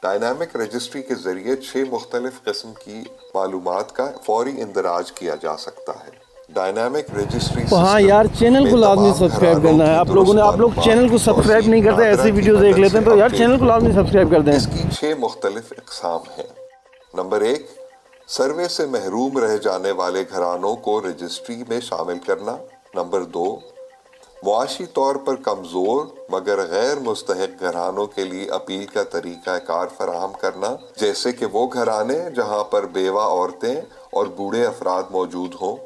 Dynamic registry کے ذریعے 6 مختلف قسم کی معلومات کا فوری اندراج کیا جا سکتا ہے۔ ڈائنامک رجسٹری ہاں یار چینل کو لازمی سبسکرائب کرنا ہے آپ لوگ چینل کو سبسکرائب نہیں کرتے، ایسی ویڈیوز دیکھ لیتے ہیں تو یار چینل کو لازمی سبسکرائب کر دیں۔ اس کی 6 مختلف اقسام ہیں۔ نمبر 1، سروے سے محروم رہ جانے والے گھرانوں کو رجسٹری میں شامل کرنا۔ نمبر 2، معاشی طور پر کمزور مگر غیر مستحق گھرانوں کے لیے اپیل کا طریقہ کار فراہم کرنا، جیسے کہ وہ گھرانے جہاں پر بیوہ عورتیں اور بوڑھے افراد موجود ہوں۔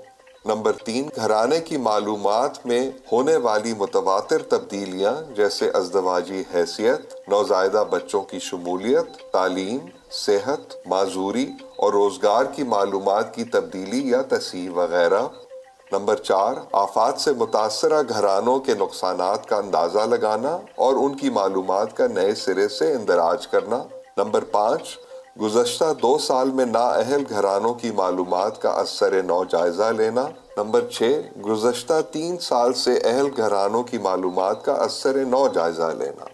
نمبر 3، گھرانے کی معلومات میں ہونے والی متواتر تبدیلیاں جیسے ازدواجی حیثیت، نوزائیدہ بچوں کی شمولیت، تعلیم، صحت، معذوری اور روزگار کی معلومات کی تبدیلی یا تصحیح وغیرہ۔ نمبر 4، آفات سے متاثرہ گھرانوں کے نقصانات کا اندازہ لگانا اور ان کی معلومات کا نئے سرے سے اندراج کرنا۔ نمبر 5، گزشتہ 2 سال میں نااہل گھرانوں کی معلومات کا ازسر نو جائزہ لینا۔ نمبر 6، گزشتہ 3 سال سے اہل گھرانوں کی معلومات کا ازسر نو جائزہ لینا۔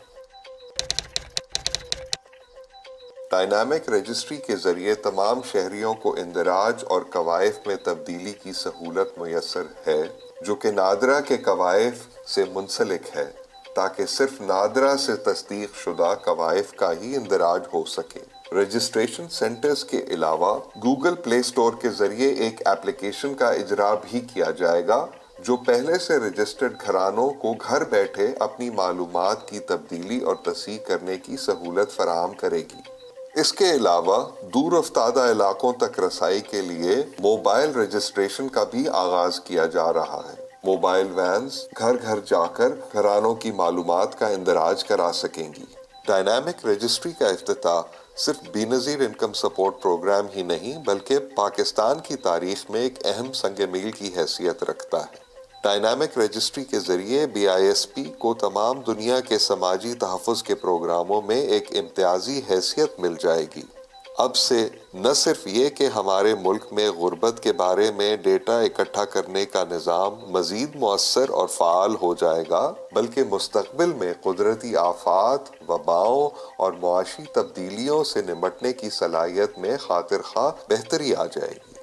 ڈائنامک رجسٹری کے ذریعے تمام شہریوں کو اندراج اور کوائف میں تبدیلی کی سہولت میسر ہے، جو کہ نادرہ کے کوائف سے منسلک ہے، تاکہ صرف نادرہ سے تصدیق شدہ کوائف کا ہی اندراج ہو سکے۔ رجسٹریشن سینٹرز کے علاوہ گوگل پلے اسٹور کے ذریعے ایک ایپلیکیشن کا اجرا بھی کیا جائے گا، جو پہلے سے رجسٹرڈ گھرانوں کو گھر بیٹھے اپنی معلومات کی تبدیلی اور تصحیح کرنے کی سہولت فراہم کرے گی۔ اس کے علاوہ دور افتادہ علاقوں تک رسائی کے لیے موبائل رجسٹریشن کا بھی آغاز کیا جا رہا ہے۔ موبائل وینز گھر گھر جا کر گھرانوں کی معلومات کا اندراج کرا سکیں گی۔ ڈائنامک رجسٹری کا افتتاح صرف بے نظیر انکم سپورٹ پروگرام ہی نہیں بلکہ پاکستان کی تاریخ میں ایک اہم سنگ میل کی حیثیت رکھتا ہے۔ ڈائنامک رجسٹری کے ذریعے BISP کو تمام دنیا کے سماجی تحفظ کے پروگراموں میں ایک امتیازی حیثیت مل جائے گی۔ اب سے نہ صرف یہ کہ ہمارے ملک میں غربت کے بارے میں ڈیٹا اکٹھا کرنے کا نظام مزید مؤثر اور فعال ہو جائے گا، بلکہ مستقبل میں قدرتی آفات، وباؤں اور معاشی تبدیلیوں سے نمٹنے کی صلاحیت میں خاطر خواہ بہتری آ جائے گی۔